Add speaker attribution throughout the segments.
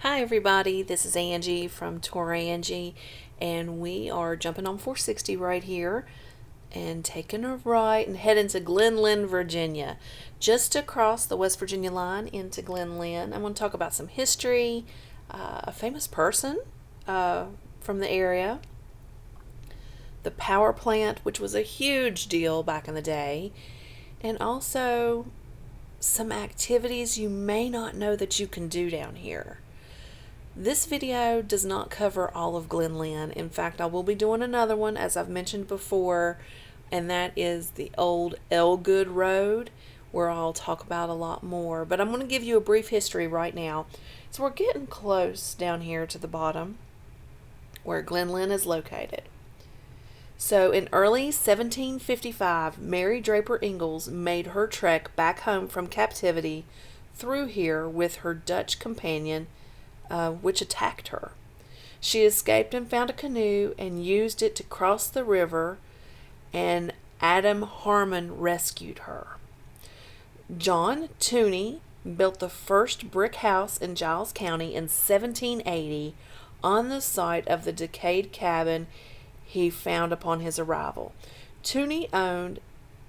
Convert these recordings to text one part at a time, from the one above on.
Speaker 1: Hi everybody, this is Angie from Tourangie, and we are jumping on 460 right here and taking a right and heading to Glen Lyn, Virginia, just across the West Virginia line into Glen Lyn. I'm going to talk about some history, a famous person from the area, the power plant, which was a huge deal back in the day, and also some activities you may not know that you can do down here. This video does not cover all of Glen Lyn. In fact, I will be doing another one, as I've mentioned before, and that is the old Elgood Road, where I'll talk about a lot more. But I'm going to give you a brief history right now. So we're getting close down here to the bottom, where Glen Lyn is located. So in early 1755, Mary Draper Ingalls made her trek back home from captivity through here with her Dutch companion, which attacked her. She escaped and found a canoe and used it to cross the river, and Adam Harmon rescued her. John Tooney built the first brick house in Giles County in 1780 on the site of the decayed cabin he found upon his arrival. Tooney owned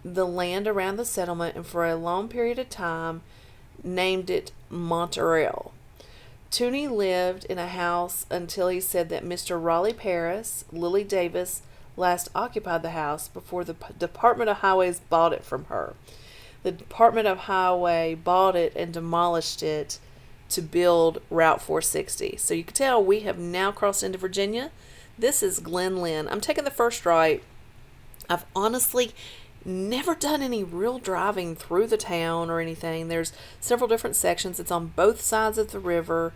Speaker 1: the land around the settlement and for a long period of time named it Montreal. Tooney lived in a house until he said that Mr. Raleigh Paris, Lily Davis, last occupied the house before the Department of Highways bought it from her. The Department of Highway bought it and demolished it to build Route 460. So you can tell we have now crossed into Virginia. This is Glen Lyn. I'm taking the first right. I've honestly never done any real driving through the town or anything. There's several different sections. It's on both sides of the river.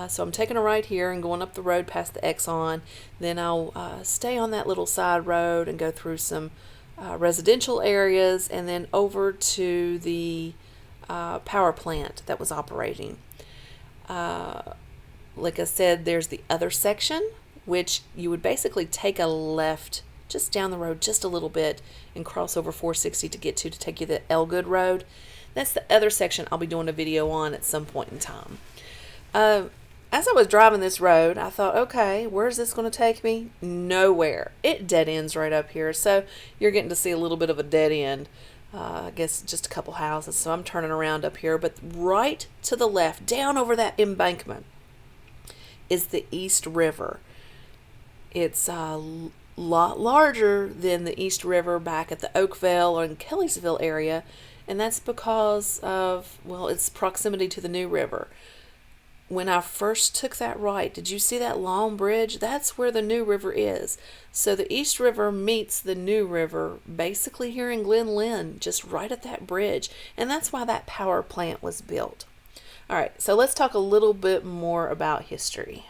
Speaker 1: So I'm taking a right here and going up the road past the Exxon. Then I'll stay on that little side road and go through some residential areas and then over to the power plant that was operating. Like I said, there's the other section, which you would basically take a left just down the road just a little bit and cross over 460 to get to take you to the Elgood Road. That's the other section I'll be doing a video on at some point in time. As I was driving this road, I thought, okay, where's this going to take me? Nowhere. It dead ends right up here. So you're getting to see a little bit of a dead end. I guess just a couple houses. So I'm turning around up here. But right to the left, down over that embankment, is the East River. It's lot larger than the East River back at the Oakville or in Kellysville area, and that's because of, well, its proximity to the New River. When I first took that right, did you see that long bridge? That's where the New River is. So the East River meets the New River basically here in Glen Lyn, just right at that bridge, and that's why that power plant was built. All right, so let's talk a little bit more about history.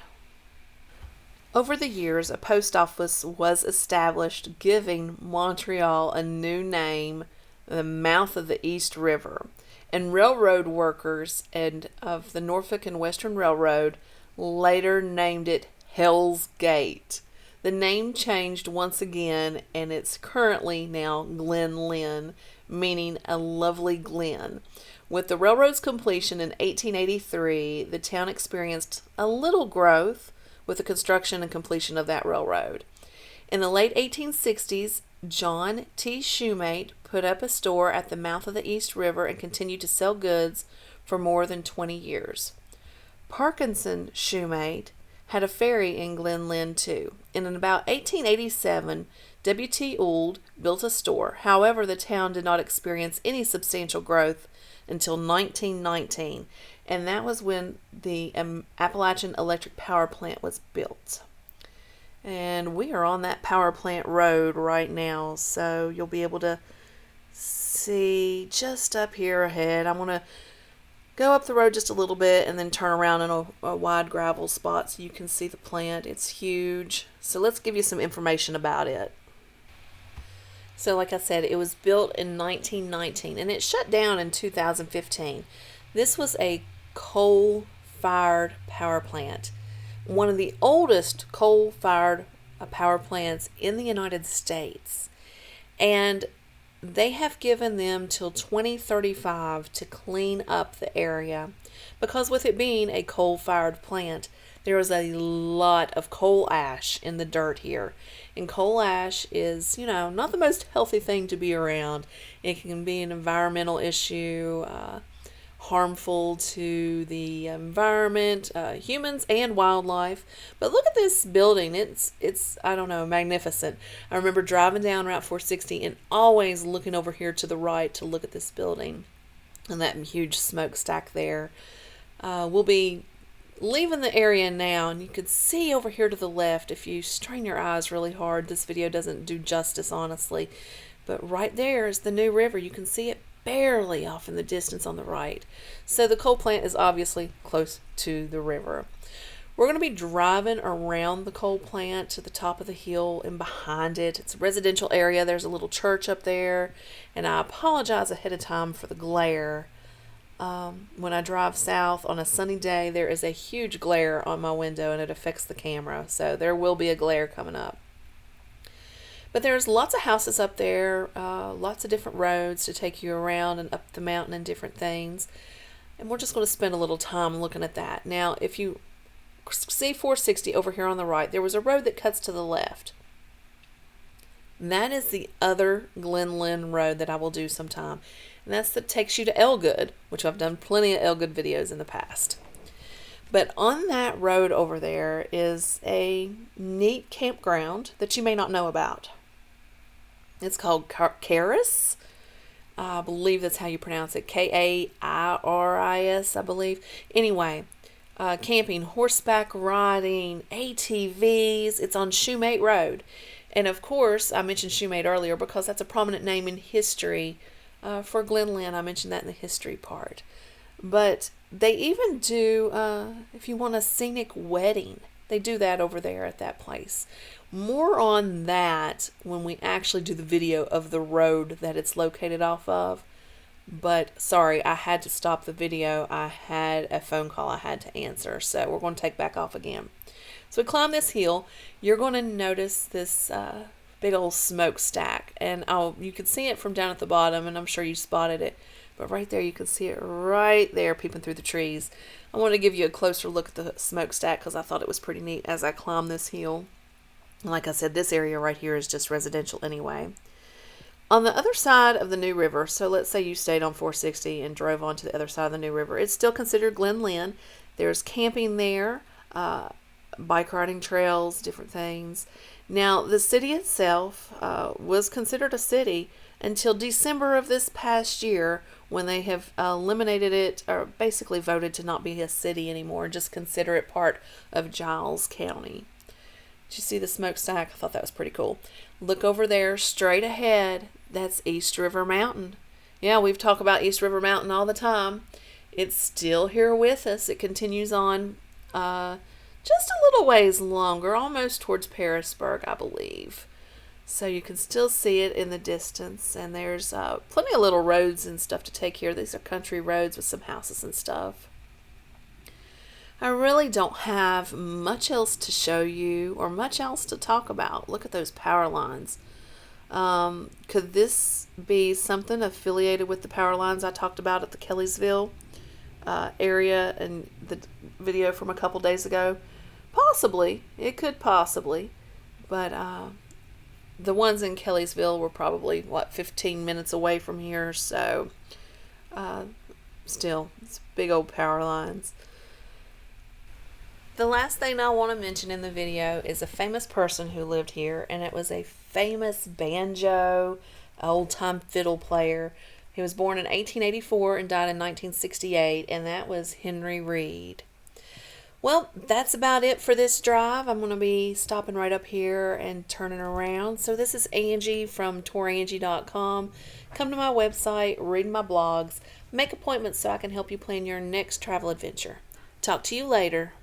Speaker 1: Over the years, a post office was established, giving Montreal a new name, the mouth of the East River, and railroad workers and of the Norfolk and Western Railroad later named it Hell's Gate. The name changed once again, and it's currently now Glen Lyn, meaning a lovely glen. With the railroad's completion in 1883, the town experienced a little growth with the construction and completion of that railroad. In the late 1860s, John T. Shoemate put up a store at the mouth of the East River and continued to sell goods for more than 20 years. Parkinson Shoemate had a ferry in Glen Lyn too. And in about 1887, W.T. Ould built a store. However, the town did not experience any substantial growth until 1919, and that was when the Appalachian Electric Power Plant was built. And we are on that power plant road right now, so you'll be able to see just up here ahead. I'm going to go up the road just a little bit and then turn around in a wide gravel spot so you can see the plant. It's huge. So let's give you some information about it. So like I said, it was built in 1919 and it shut down in 2015. This was a coal-fired power plant, one of the oldest coal-fired power plants in the United States. And they have given them till 2035 to clean up the area. because with it being a coal-fired plant, there is a lot of coal ash in the dirt here. And coal ash is, not the most healthy thing to be around. It can be an environmental issue, harmful to the environment, humans and wildlife. But look at this building. It's I don't know, magnificent. I remember driving down Route 460 and always looking over here to the right to look at this building and that huge smokestack there. We'll be leaving the area now, and you could see over here to the left, if you strain your eyes really hard, this video doesn't do justice, honestly, but right there is the New River. You can see it barely off in the distance on the right. So the coal plant is obviously close to the river. We're going to be driving around the coal plant to the top of the hill, and behind it, it's a residential area. There's a little church up there, and I apologize ahead of time for the glare. When I drive south on a sunny day, there is a huge glare on my window, and it affects the camera, so there will be a glare coming up. But there's lots of houses up there, lots of different roads to take you around and up the mountain and different things. And we're just going to spend a little time looking at that. Now, if you see 460 over here on the right, there was a road that cuts to the left. That is the other Glen Lyn road that I will do sometime. And that's that takes you to Elgood, which I've done plenty of Elgood videos in the past. But on that road over there is a neat campground that you may not know about. It's called Kairis. I believe that's how you pronounce it. Kairis, I believe. Anyway, camping, horseback riding, ATVs. It's on Shoemate Road. And of course, I mentioned Shoemate earlier because that's a prominent name in history for Glen Lyn. I mentioned that in the history part. But they even do, if you want a scenic wedding, they do that over there at that place. More on that when we actually do the video of the road that it's located off of. But sorry, I had to stop the video. I had a phone call I had to answer, so we're going to take back off again. So we climb this hill. You're going to notice this big old smokestack, and you can see it from down at the bottom, and I'm sure you spotted it. But right there, you can see it right there peeping through the trees. I want to give you a closer look at the smokestack because I thought it was pretty neat as I climbed this hill. Like I said, this area right here is just residential anyway. On the other side of the New River, so let's say you stayed on 460 and drove on to the other side of the New River, it's still considered Glen Lyn. There's camping there, bike riding trails, different things. Now, the city itself was considered a city until December of this past year, when they have eliminated it, or basically voted to not be a city anymore, and just consider it part of Giles County. Did you see the smokestack? I thought that was pretty cool. Look over there, straight ahead. That's East River Mountain. Yeah, we've talked about East River Mountain all the time. It's still here with us. It continues on just a little ways longer, almost towards Parisburg, I believe. So you can still see it in the distance, and there's plenty of little roads and stuff to take here. These are country roads with some houses and stuff. I really don't have much else to show you or much else to talk about. Look at those power lines. Could this be something affiliated with the power lines I talked about at the Kellysville area in the video from a couple days ago? Possibly. It could possibly. But the ones in Kellysville were probably, 15 minutes away from here. So, still, it's big old power lines. The last thing I want to mention in the video is a famous person who lived here, and it was a famous banjo, old-time fiddle player. He was born in 1884 and died in 1968, and that was Henry Reed. Well, that's about it for this drive. I'm going to be stopping right up here and turning around. So this is Angie from Tourangie.com. Come to my website, read my blogs, make appointments so I can help you plan your next travel adventure. Talk to you later.